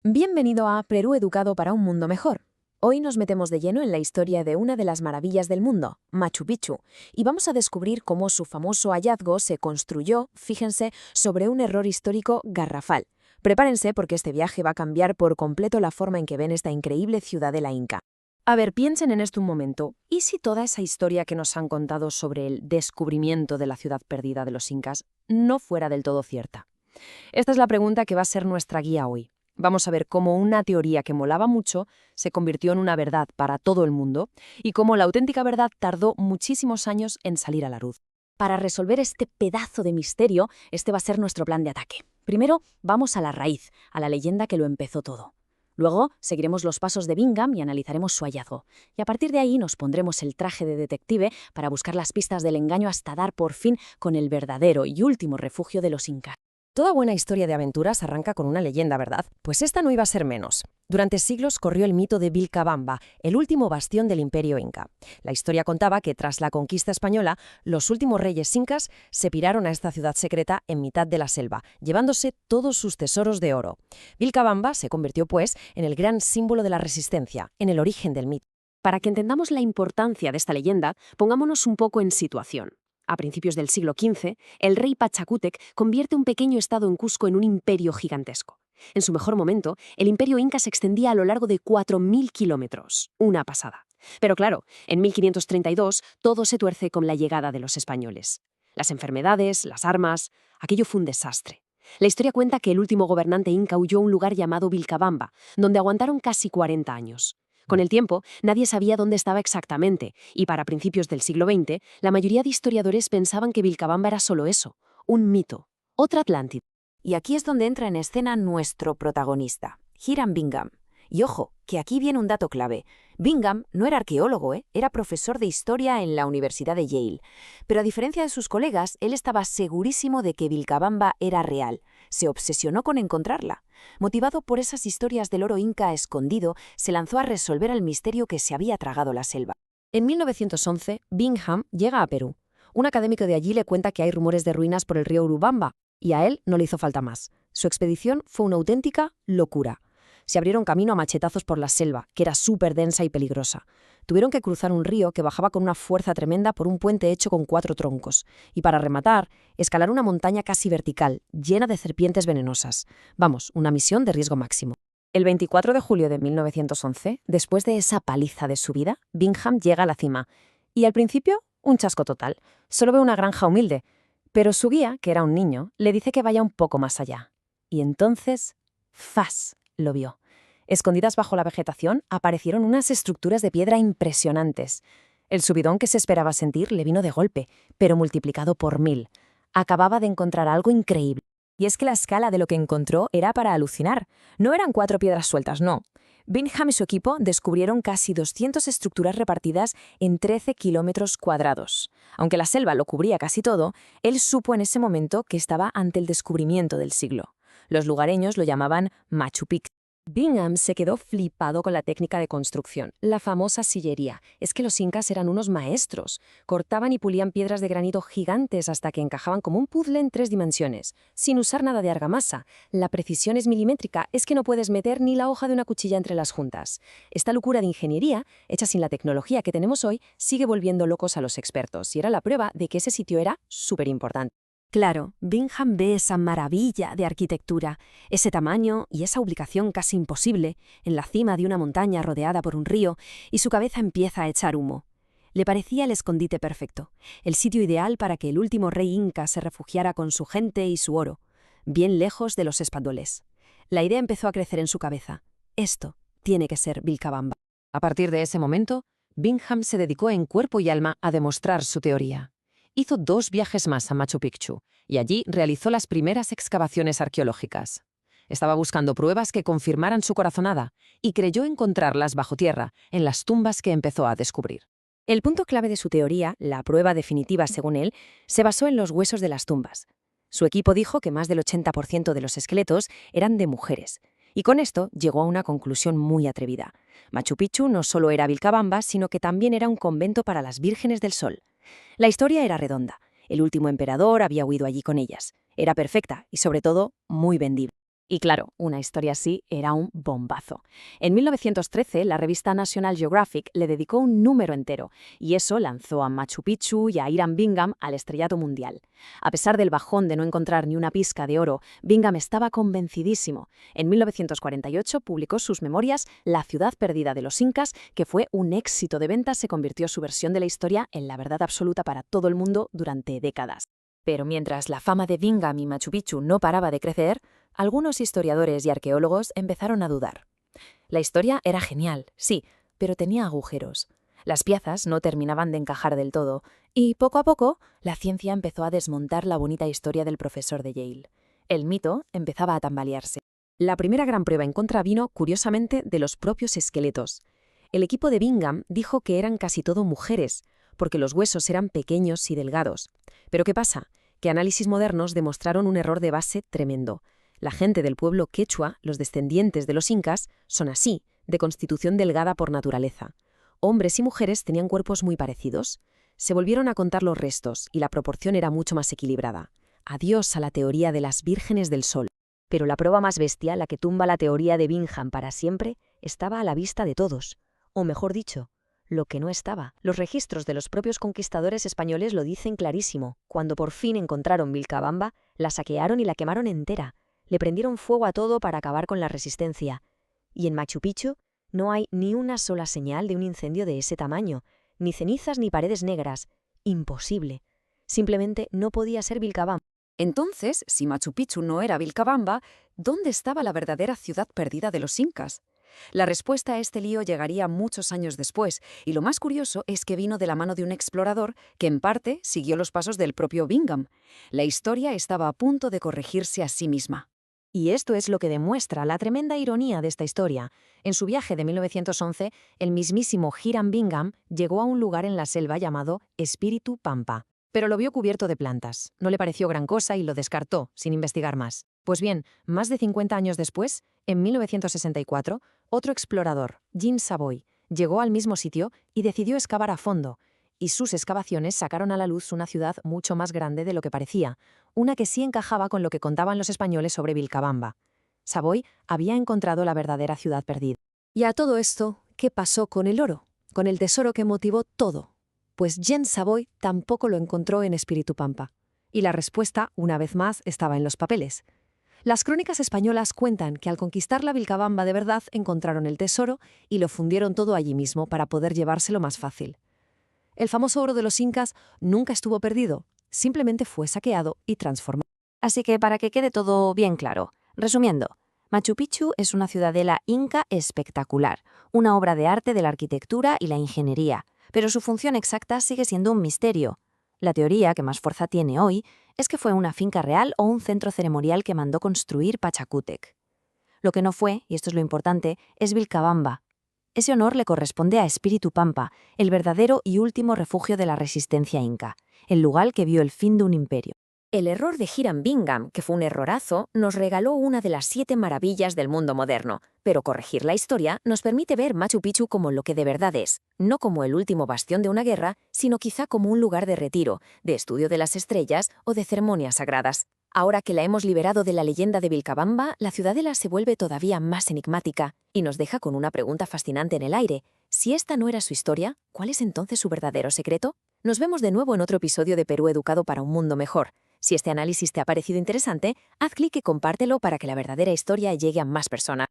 Bienvenido a Perú Educado para un Mundo Mejor. Hoy nos metemos de lleno en la historia de una de las maravillas del mundo, Machu Picchu, y vamos a descubrir cómo su famoso hallazgo se construyó, fíjense, sobre un error histórico garrafal. Prepárense porque este viaje va a cambiar por completo la forma en que ven esta increíble ciudadela inca. A ver, piensen en esto un momento. ¿Y si toda esa historia que nos han contado sobre el descubrimiento de la ciudad perdida de los incas no fuera del todo cierta? Esta es la pregunta que va a ser nuestra guía hoy. Vamos a ver cómo una teoría que molaba mucho se convirtió en una verdad para todo el mundo y cómo la auténtica verdad tardó muchísimos años en salir a la luz. Para resolver este pedazo de misterio, este va a ser nuestro plan de ataque. Primero, vamos a la raíz, a la leyenda que lo empezó todo. Luego, seguiremos los pasos de Bingham y analizaremos su hallazgo. Y a partir de ahí nos pondremos el traje de detective para buscar las pistas del engaño hasta dar por fin con el verdadero y último refugio de los incas. Toda buena historia de aventuras arranca con una leyenda, ¿verdad? Pues esta no iba a ser menos. Durante siglos corrió el mito de Vilcabamba, el último bastión del imperio inca. La historia contaba que tras la conquista española, los últimos reyes incas se piraron a esta ciudad secreta en mitad de la selva, llevándose todos sus tesoros de oro. Vilcabamba se convirtió, pues, en el gran símbolo de la resistencia, en el origen del mito. Para que entendamos la importancia de esta leyenda, pongámonos un poco en situación. A principios del siglo XV, el rey Pachacútec convierte un pequeño estado en Cusco en un imperio gigantesco. En su mejor momento, el imperio inca se extendía a lo largo de 4.000 kilómetros, una pasada. Pero claro, en 1532 todo se tuerce con la llegada de los españoles. Las enfermedades, las armas, aquello fue un desastre. La historia cuenta que el último gobernante inca huyó a un lugar llamado Vilcabamba, donde aguantaron casi 40 años. Con el tiempo, nadie sabía dónde estaba exactamente, y para principios del siglo XX, la mayoría de historiadores pensaban que Vilcabamba era solo eso, un mito, otra Atlántida. Y aquí es donde entra en escena nuestro protagonista, Hiram Bingham. Y ojo, que aquí viene un dato clave. Bingham no era arqueólogo, era profesor de historia en la Universidad de Yale. Pero a diferencia de sus colegas, él estaba segurísimo de que Vilcabamba era real. Se obsesionó con encontrarla. Motivado por esas historias del oro inca escondido, se lanzó a resolver el misterio que se había tragado la selva. En 1911, Bingham llega a Perú. Un académico de allí le cuenta que hay rumores de ruinas por el río Urubamba, y a él no le hizo falta más. Su expedición fue una auténtica locura. Se abrieron camino a machetazos por la selva, que era súper densa y peligrosa. Tuvieron que cruzar un río que bajaba con una fuerza tremenda por un puente hecho con 4 troncos. Y para rematar, escalar una montaña casi vertical, llena de serpientes venenosas. Vamos, una misión de riesgo máximo. El 24 de julio de 1911, después de esa paliza de su vida, Bingham llega a la cima. Y al principio, un chasco total. Solo ve una granja humilde. Pero su guía, que era un niño, le dice que vaya un poco más allá. Y entonces, ¡fas!, lo vio. Escondidas bajo la vegetación aparecieron unas estructuras de piedra impresionantes. El subidón que se esperaba sentir le vino de golpe, pero multiplicado por 1000. Acababa de encontrar algo increíble. Y es que la escala de lo que encontró era para alucinar. No eran 4 piedras sueltas, no. Bingham y su equipo descubrieron casi 200 estructuras repartidas en 13 kilómetros cuadrados. Aunque la selva lo cubría casi todo, él supo en ese momento que estaba ante el descubrimiento del siglo. Los lugareños lo llamaban Machu Picchu. Bingham se quedó flipado con la técnica de construcción, la famosa sillería. Es que los incas eran unos maestros. Cortaban y pulían piedras de granito gigantes hasta que encajaban como un puzzle en 3 dimensiones, sin usar nada de argamasa. La precisión es milimétrica, es que no puedes meter ni la hoja de una cuchilla entre las juntas. Esta locura de ingeniería, hecha sin la tecnología que tenemos hoy, sigue volviendo locos a los expertos, y era la prueba de que ese sitio era súper importante. Claro, Bingham ve esa maravilla de arquitectura, ese tamaño y esa ubicación casi imposible, en la cima de una montaña rodeada por un río, y su cabeza empieza a echar humo. Le parecía el escondite perfecto, el sitio ideal para que el último rey inca se refugiara con su gente y su oro, bien lejos de los españoles. La idea empezó a crecer en su cabeza. Esto tiene que ser Vilcabamba. A partir de ese momento, Bingham se dedicó en cuerpo y alma a demostrar su teoría. Hizo 2 viajes más a Machu Picchu y allí realizó las primeras excavaciones arqueológicas. Estaba buscando pruebas que confirmaran su corazonada y creyó encontrarlas bajo tierra, en las tumbas que empezó a descubrir. El punto clave de su teoría, la prueba definitiva según él, se basó en los huesos de las tumbas. Su equipo dijo que más del 80% de los esqueletos eran de mujeres, y con esto llegó a una conclusión muy atrevida. Machu Picchu no solo era Vilcabamba, sino que también era un convento para las vírgenes del sol. La historia era redonda. El último emperador había huido allí con ellas. Era perfecta y, sobre todo, muy vendible. Y claro, una historia así era un bombazo. En 1913, la revista National Geographic le dedicó un número entero, y eso lanzó a Machu Picchu y a Hiram Bingham al estrellato mundial. A pesar del bajón de no encontrar ni una pizca de oro, Bingham estaba convencidísimo. En 1948 publicó sus memorias La ciudad perdida de los incas, que fue un éxito de ventas. Se convirtió su versión de la historia en la verdad absoluta para todo el mundo durante décadas. Pero mientras la fama de Bingham y Machu Picchu no paraba de crecer, algunos historiadores y arqueólogos empezaron a dudar. La historia era genial, sí, pero tenía agujeros. Las piezas no terminaban de encajar del todo, y poco a poco la ciencia empezó a desmontar la bonita historia del profesor de Yale. El mito empezaba a tambalearse. La primera gran prueba en contra vino, curiosamente, de los propios esqueletos. El equipo de Bingham dijo que eran casi todo mujeres, porque los huesos eran pequeños y delgados. Pero ¿qué pasa? Que análisis modernos demostraron un error de base tremendo. La gente del pueblo quechua, los descendientes de los incas, son así, de constitución delgada por naturaleza. Hombres y mujeres tenían cuerpos muy parecidos. Se volvieron a contar los restos y la proporción era mucho más equilibrada. Adiós a la teoría de las vírgenes del sol. Pero la prueba más bestia, la que tumba la teoría de Bingham para siempre, estaba a la vista de todos. O mejor dicho, lo que no estaba. Los registros de los propios conquistadores españoles lo dicen clarísimo. Cuando por fin encontraron Vilcabamba, la saquearon y la quemaron entera. Le prendieron fuego a todo para acabar con la resistencia. Y en Machu Picchu no hay ni una sola señal de un incendio de ese tamaño, ni cenizas ni paredes negras. Imposible. Simplemente no podía ser Vilcabamba. Entonces, si Machu Picchu no era Vilcabamba, ¿dónde estaba la verdadera ciudad perdida de los incas? La respuesta a este lío llegaría muchos años después, y lo más curioso es que vino de la mano de un explorador que en parte siguió los pasos del propio Bingham. La historia estaba a punto de corregirse a sí misma. Y esto es lo que demuestra la tremenda ironía de esta historia. En su viaje de 1911, el mismísimo Hiram Bingham llegó a un lugar en la selva llamado Espíritu Pampa. Pero lo vio cubierto de plantas. No le pareció gran cosa y lo descartó, sin investigar más. Pues bien, más de 50 años después, en 1964, otro explorador, Jean Savoy, llegó al mismo sitio y decidió excavar a fondo. Y sus excavaciones sacaron a la luz una ciudad mucho más grande de lo que parecía, una que sí encajaba con lo que contaban los españoles sobre Vilcabamba. Savoy había encontrado la verdadera ciudad perdida. Y a todo esto, ¿qué pasó con el oro? Con el tesoro que motivó todo. Pues Jean Savoy tampoco lo encontró en Espíritu Pampa. Y la respuesta, una vez más, estaba en los papeles. Las crónicas españolas cuentan que al conquistar la Vilcabamba de verdad encontraron el tesoro y lo fundieron todo allí mismo para poder llevárselo más fácil. El famoso oro de los incas nunca estuvo perdido, simplemente fue saqueado y transformado. Así que para que quede todo bien claro, resumiendo, Machu Picchu es una ciudadela inca espectacular, una obra de arte de la arquitectura y la ingeniería, pero su función exacta sigue siendo un misterio. La teoría que más fuerza tiene hoy es que fue una finca real o un centro ceremonial que mandó construir Pachacútec. Lo que no fue, y esto es lo importante, es Vilcabamba. Ese honor le corresponde a Espíritu Pampa, el verdadero y último refugio de la resistencia inca, el lugar que vio el fin de un imperio. El error de Hiram Bingham, que fue un errorazo, nos regaló una de las 7 maravillas del mundo moderno, pero corregir la historia nos permite ver Machu Picchu como lo que de verdad es, no como el último bastión de una guerra, sino quizá como un lugar de retiro, de estudio de las estrellas o de ceremonias sagradas. Ahora que la hemos liberado de la leyenda de Vilcabamba, la ciudadela se vuelve todavía más enigmática y nos deja con una pregunta fascinante en el aire. Si esta no era su historia, ¿cuál es entonces su verdadero secreto? Nos vemos de nuevo en otro episodio de Perú Educado para un Mundo Mejor. Si este análisis te ha parecido interesante, haz clic y compártelo para que la verdadera historia llegue a más personas.